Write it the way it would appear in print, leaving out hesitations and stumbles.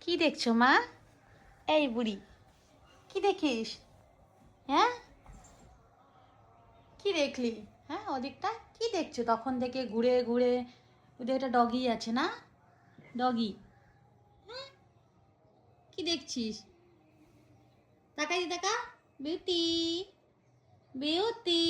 কি দেখছো মা? এই বুড়ি, কি দেখিস? হ্যাঁ, কি দেখলি? হ্যাঁ, ওদিকটা কি দেখছো? তখন থেকে ঘুরে ঘুরে ওদের একটা ডগি আছে না? ডগি। হ্যাঁ, কি দেখছিস? তাকাই দি, তাকা। Beauty, beauty.